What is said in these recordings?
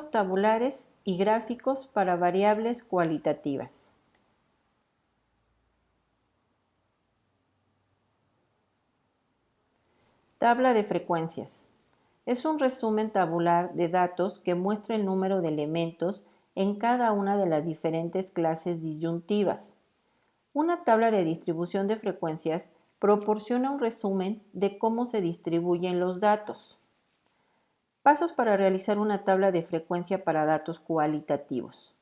Tabulares y gráficos para variables cualitativas. Tabla de frecuencias. Es un resumen tabular de datos que muestra el número de elementos en cada una de las diferentes clases disyuntivas. Una tabla de distribución de frecuencias proporciona un resumen de cómo se distribuyen los datos. Pasos para realizar una tabla de frecuencia para datos cualitativos.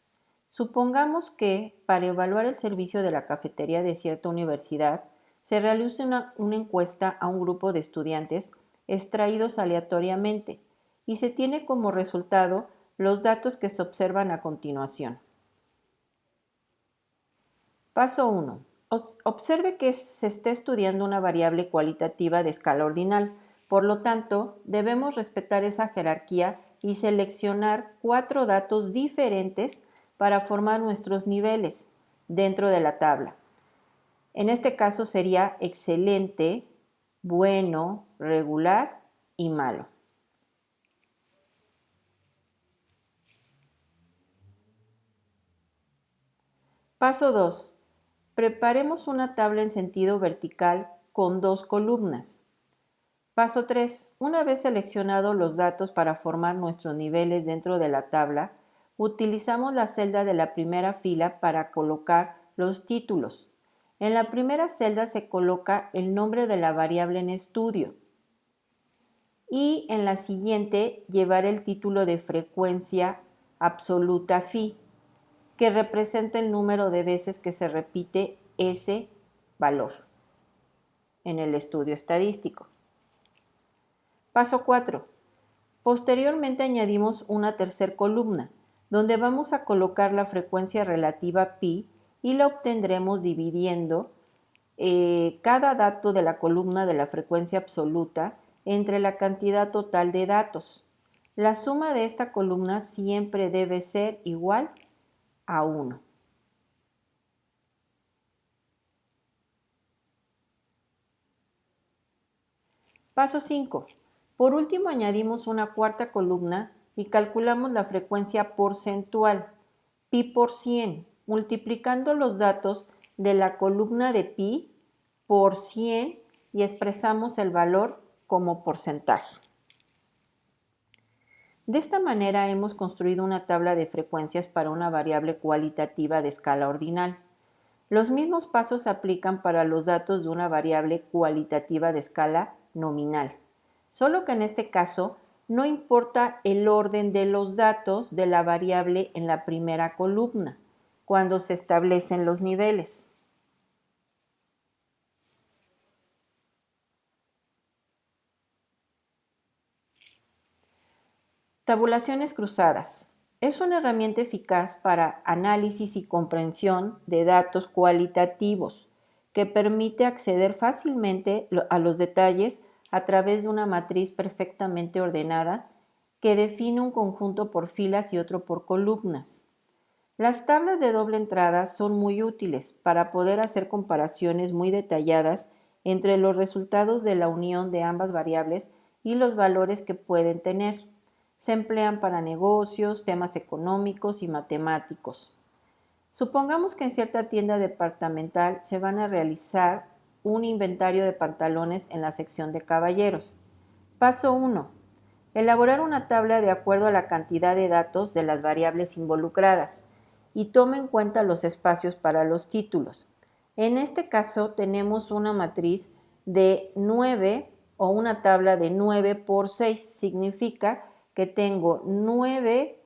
Supongamos que, para evaluar el servicio de la cafetería de cierta universidad, se realice una encuesta a un grupo de estudiantes extraídos aleatoriamente y se tiene como resultado los datos que se observan a continuación. Paso 1. Observe que se está estudiando una variable cualitativa de escala ordinal. Por lo tanto, debemos respetar esa jerarquía y seleccionar 4 datos diferentes para formar nuestros niveles dentro de la tabla. En este caso sería excelente, bueno, regular y malo. Paso 2. Preparemos una tabla en sentido vertical con 2 columnas. Paso 3. Una vez seleccionados los datos para formar nuestros niveles dentro de la tabla, utilizamos la celda de la primera fila para colocar los títulos. En la primera celda se coloca el nombre de la variable en estudio y en la siguiente llevar el título de frecuencia absoluta phi, que representa el número de veces que se repite ese valor en el estudio estadístico. Paso 4. Posteriormente añadimos una tercera columna, donde vamos a colocar la frecuencia relativa pi y la obtendremos dividiendo cada dato de la columna de la frecuencia absoluta entre la cantidad total de datos. La suma de esta columna siempre debe ser igual a 1. Paso 5. Por último, añadimos una cuarta columna y calculamos la frecuencia porcentual, pi por 100, multiplicando los datos de la columna de pi por 100 y expresamos el valor como porcentaje. De esta manera hemos construido una tabla de frecuencias para una variable cualitativa de escala ordinal. Los mismos pasos se aplican para los datos de una variable cualitativa de escala nominal, solo que en este caso no importa el orden de los datos de la variable en la primera columna cuando se establecen los niveles. Tabulaciones cruzadas. Es una herramienta eficaz para análisis y comprensión de datos cualitativos que permite acceder fácilmente a los detalles a través de una matriz perfectamente ordenada que define un conjunto por filas y otro por columnas. Las tablas de doble entrada son muy útiles para poder hacer comparaciones muy detalladas entre los resultados de la unión de ambas variables y los valores que pueden tener. Se emplean para negocios, temas económicos y matemáticos. Supongamos que en cierta tienda departamental se van a realizar un inventario de pantalones en la sección de caballeros. Paso 1. Elaborar una tabla de acuerdo a la cantidad de datos de las variables involucradas y tome en cuenta los espacios para los títulos. En este caso tenemos una matriz de 9 o una tabla de 9 por 6. Significa que tengo 9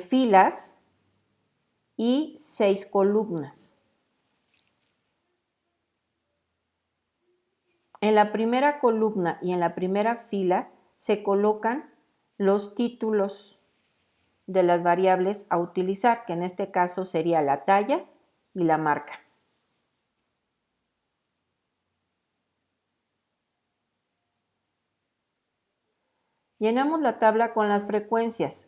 filas y 6 columnas. En la primera columna y en la primera fila se colocan los títulos de las variables a utilizar, que en este caso sería la talla y la marca. Llenamos la tabla con las frecuencias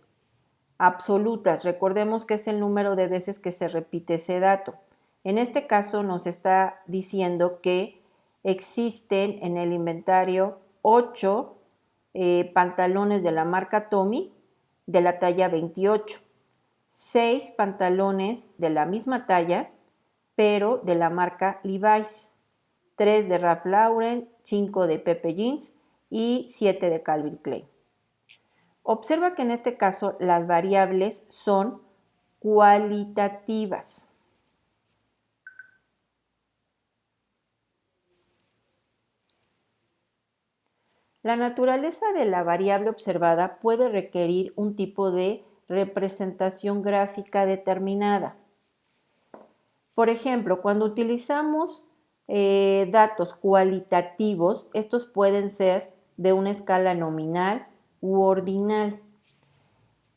absolutas. Recordemos que es el número de veces que se repite ese dato. En este caso nos está diciendo que existen en el inventario 8 pantalones de la marca Tommy de la talla 28, 6 pantalones de la misma talla, pero de la marca Levi's, 3 de Ralph Lauren, 5 de Pepe Jeans y 7 de Calvin Klein. Observa que en este caso las variables son cualitativas. La naturaleza de la variable observada puede requerir un tipo de representación gráfica determinada. Por ejemplo, cuando utilizamos datos cualitativos, estos pueden ser de una escala nominal u ordinal.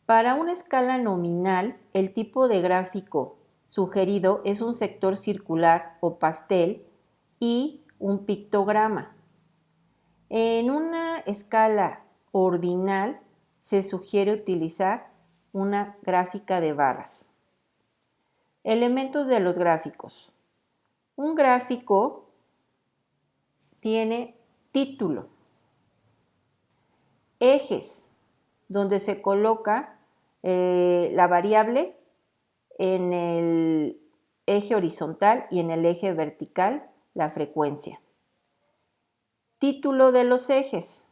Para una escala nominal, el tipo de gráfico sugerido es un sector circular o pastel y un pictograma. En una escala ordinal se sugiere utilizar una gráfica de barras. Elementos de los gráficos. Un gráfico tiene título, ejes, donde se coloca la variable en el eje horizontal y en el eje vertical la frecuencia. Título de los ejes,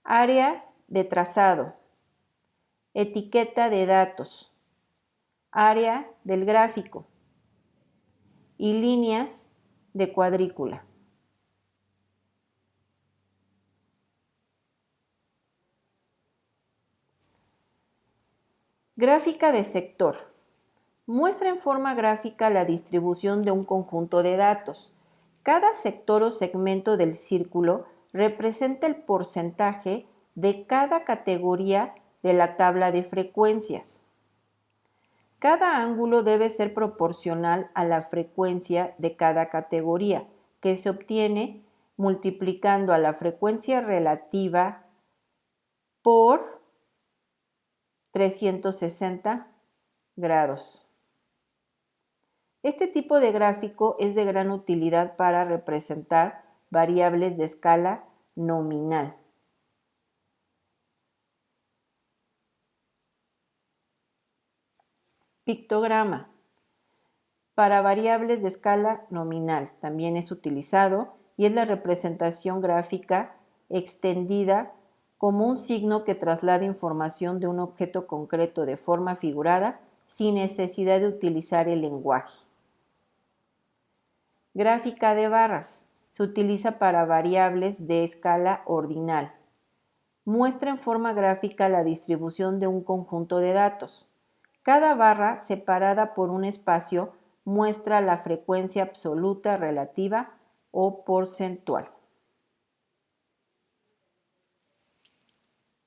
área de trazado, etiqueta de datos, área del gráfico y líneas de cuadrícula. Gráfica de sector. Muestra en forma gráfica la distribución de un conjunto de datos. Cada sector o segmento del círculo representa el porcentaje de cada categoría de la tabla de frecuencias. Cada ángulo debe ser proporcional a la frecuencia de cada categoría, que se obtiene multiplicando a la frecuencia relativa por 360 grados. Este tipo de gráfico es de gran utilidad para representar variables de escala nominal. Pictograma. Para variables de escala nominal también es utilizado y es la representación gráfica extendida como un signo que traslada información de un objeto concreto de forma figurada sin necesidad de utilizar el lenguaje. Gráfica de barras. Se utiliza para variables de escala ordinal. Muestra en forma gráfica la distribución de un conjunto de datos. Cada barra, separada por un espacio, muestra la frecuencia absoluta, relativa o porcentual.